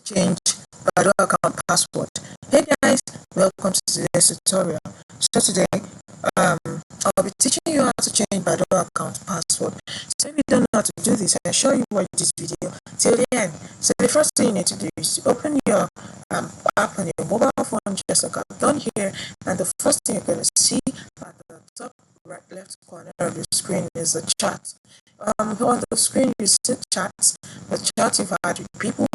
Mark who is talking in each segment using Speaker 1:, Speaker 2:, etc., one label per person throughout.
Speaker 1: change Badoo account password. Hey guys, welcome to today's tutorial. So today, I'll be teaching you how to change Badoo account password. So if you don't know how to do this, I'll show you watch this video till the end. So the first thing you need to do is to open your app on your mobile phone, just like I've done here, and the first thing you're going to see at the top right left corner of your screen is a chat. On the screen you see chats, the chat you've had with people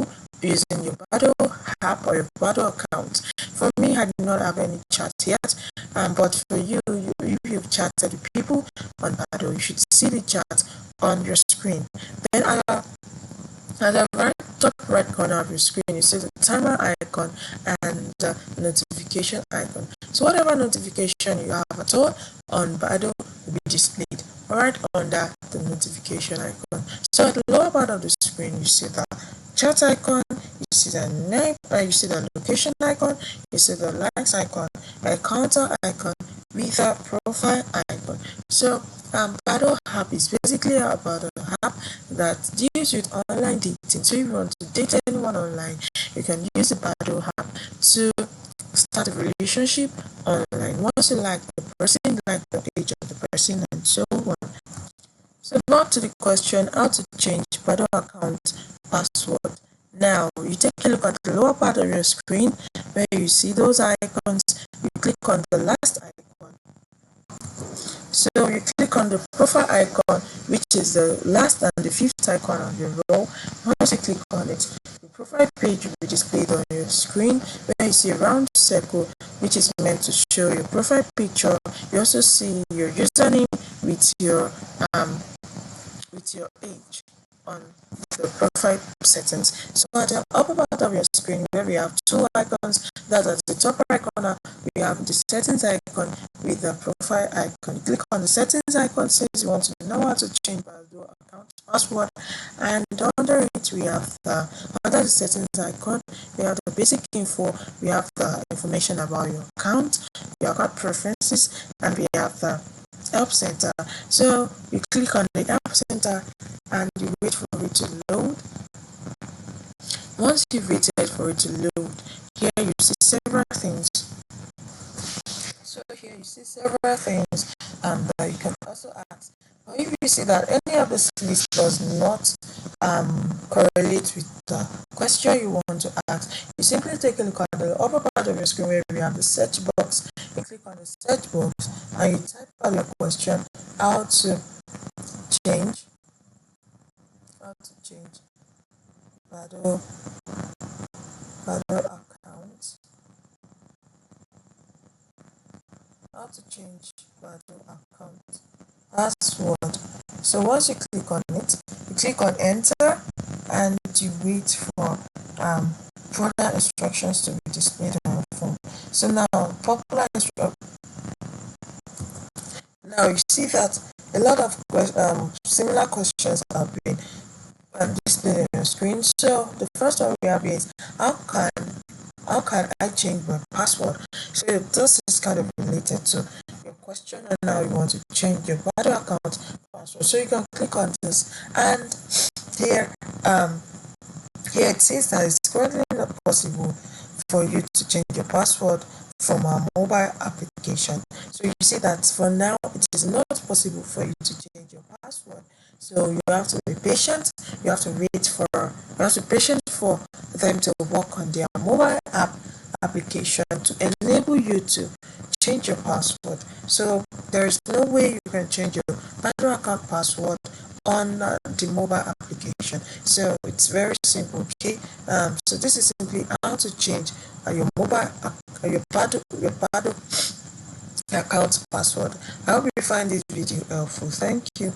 Speaker 1: using your Badoo app or your Badoo account. For me, I do not have any chat yet, but for you, if you've chatted with people on Badoo, you should see the chat on your screen. Then at the very top right corner of your screen, you see the timer icon and the notification icon. So whatever notification you have at all on Badoo will be displayed right under the notification icon. So at the lower part of the screen, you see the chat icon, you see the name, you see the location icon, you see the likes icon, a counter icon with a profile icon. So Badoo app is basically about an app that deals with online dating. So if you want to date anyone online, you can use the Badoo app to start a relationship online. Once you like the person, like the age of the person, and so on. So back to the question, how to change Badoo account password. Now you take a look at the lower part of your screen where you see those icons. You click on the last icon. So you click on the profile icon, which is the last and the fifth icon on your row. Once you click on it, the profile page will be displayed on your screen where you see a round circle which is meant to show your profile picture. You also see your username with your age on the profile settings. So at the upper part of your screen where we have two icons, that at the top right corner we have the settings icon with the profile icon. Click on the settings icon since you want to know how to change Badoo account password, and under it we have under the settings icon we have the basic info, we have the information about your account, your account preferences, and we have the help center. So you click on the help center and you wait for it to load. Once you've waited for it to load, here you see several things. So here you see several things that you can also ask. But if you see that any of this list does not correlate with the question you want to ask, you simply take a look at the upper part of your screen where we have the search box. You click on the search box and you type out your question, how to change Badoo account. How to change Badoo account password. So once you click on it, you click on enter and you wait for further instructions to be displayed on your phone. So now now you see that a lot of similar questions have been displayed on your screen. So the first one we have is how can I change my password? So this is kind of related to your question, and now you want to change your Badoo account password. So you can click on this, and here it says that it's currently not possible for you to change your password from our mobile application. So you see that for now it is not possible for you to change your password. So you have to be patient. You have to be patient for them to work on their mobile application to enable you to change your password. So there is no way you can change your Badoo account password on the mobile application. So it's very simple. Okay, so this is simply how to change your mobile your Badoo account password. I hope you find this video helpful. Thank you.